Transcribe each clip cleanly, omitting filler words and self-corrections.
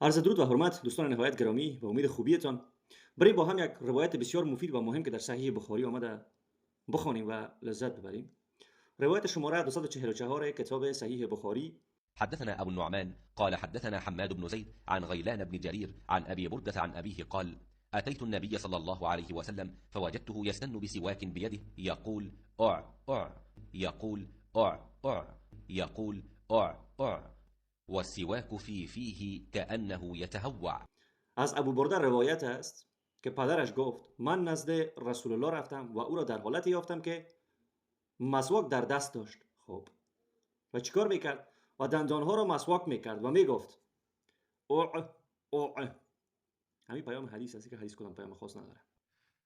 عرض درود و حرمت دوستان نهایت گرامی، به امید خوبیتان. بریم با هم یک روایت بسیار مفید و مهم که در صحیح بخاری آمده بخوانیم و لذت ببریم. روایت شماره 244 کتاب صحیح بخاری. حدثنا أبو النعمان قال حدثنا حماد بن زيد عن غيلان بن جرير عن أبي بردة عن أبيه قال أتيت النبي صلى الله عليه وسلم فوجدته يستن بسواك بيده يقول أع أع يقول أع أع يقول أع أع والسواك في فيه كأنه يتهوع. از ابو برده روایت است که پدرش گفت من نزد رسول الله رفتم و او را در حالتی یافتم که مسواک در دست داشت. خب و چیکار میکرد؟ و دندانها را مسواک میکرد و میگفت اوع اوع. همین پیام حدیث است که حدیث کدام پیام خاص نداره.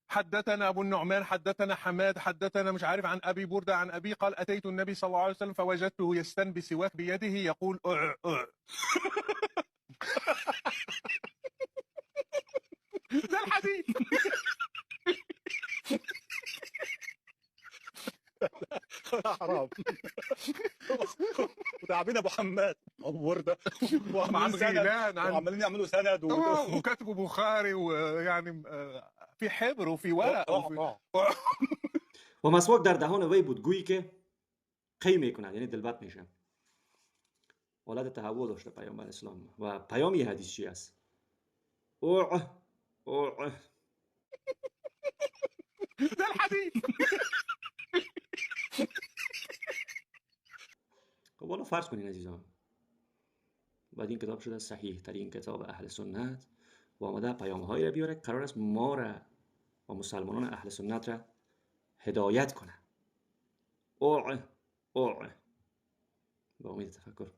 حدثنا أبو النعمان حدثنا حماد حدثنا مش عارف عن أبي بردة عن أبي قال أتيت النبي صلى الله عليه وسلم فوجدته يستن بسواك بيده يقول أع أع. ده الحديث. حرام. وتعبين ابو حماد ابو برده عن غيلان وعمالين يعملوا سند وكاتبوا بخاري ويعني في حبر وفي ورق و مسواک در دهان وی بود گویی که قی میکند، یعنی دلبت میشه. حالت تهوع داشته پیامبر اسلام. و پیام یه حدیث چی است؟ اوع اوع. ده الحديث. خب حالا فرض کنین عزیزان، بعد این کتاب شده صحیح ترین کتاب اهل سنت و آمده پیام‌هایی را بیاره، قرار است ما را و مسلمانان اهل سنت را هدایت کنه. اوع اوع. با امید تفکر.